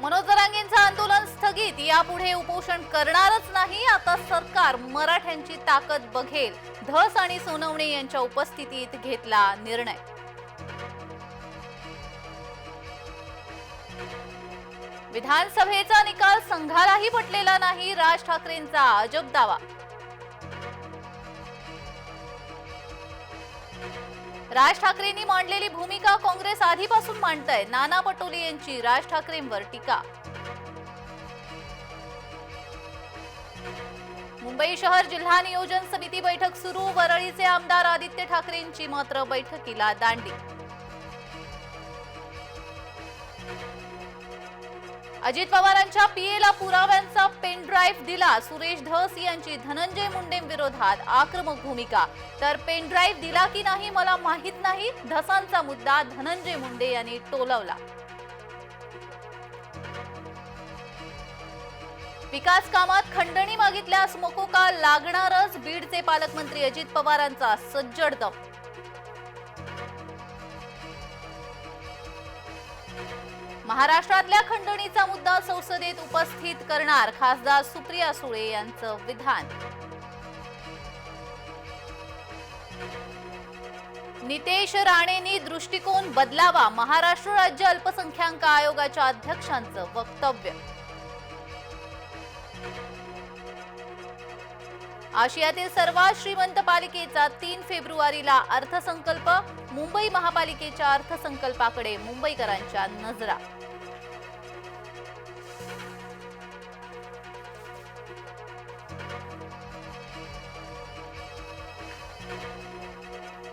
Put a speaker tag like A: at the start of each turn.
A: मनोज जरांगेंचं आंदोलन स्थगित, यापुढे उपोषण करणारच नाही. आता सरकार मराठ्यांची ताकद बघेल. धस आणि सोनवणे यांच्या उपस्थितीत घेतला निर्णय. विधानसभेचा निकाल संघालाही पटलेला नाही. राज ठाकरेंचा अजब दावा. राज ठाकरेंनी मांडलेली भूमिका काँग्रेस आधीपासून मांडतंय. नाना पटोले यांची राज ठाकरेंवर टीका. मुंबई शहर जिल्हा नियोजन समिती बैठक सुरू. वरळीचे आमदार आदित्य ठाकरेंची मात्र बैठकीला दांडी. अजित पवारांच्या पीएला पुराव्यांचा पेन ड्राईव्ह दिला. सुरेश धस यांची धनंजय मुंडेंविरोधात आक्रमक भूमिका. तर पेन ड्राईव्ह दिला की नाही मला माहित नाही, धसांचा मुद्दा धनंजय मुंडे यांनी टोलवला. विकास कामात खंडणी मागितल्यास मकोका लागणारच. बीडचे पालकमंत्री अजित पवारांचा सज्जड दम. महाराष्ट्रातल्या खंडणीचा मुद्दा संसदेत उपस्थित करणार. खासदार सुप्रिया सुळे यांचं विधान. नितेश राणेंनी दृष्टिकोन बदलावा. महाराष्ट्र राज्य अल्पसंख्याक आयोगाच्या अध्यक्षांचं वक्तव्य. आशियातील सर्वात श्रीमंत पालिकेचा 3 फेब्रुवारीला अर्थसंकल्प. मुंबई महापालिकेच्या अर्थसंकल्पाकडे मुंबईकरांच्या नजरा.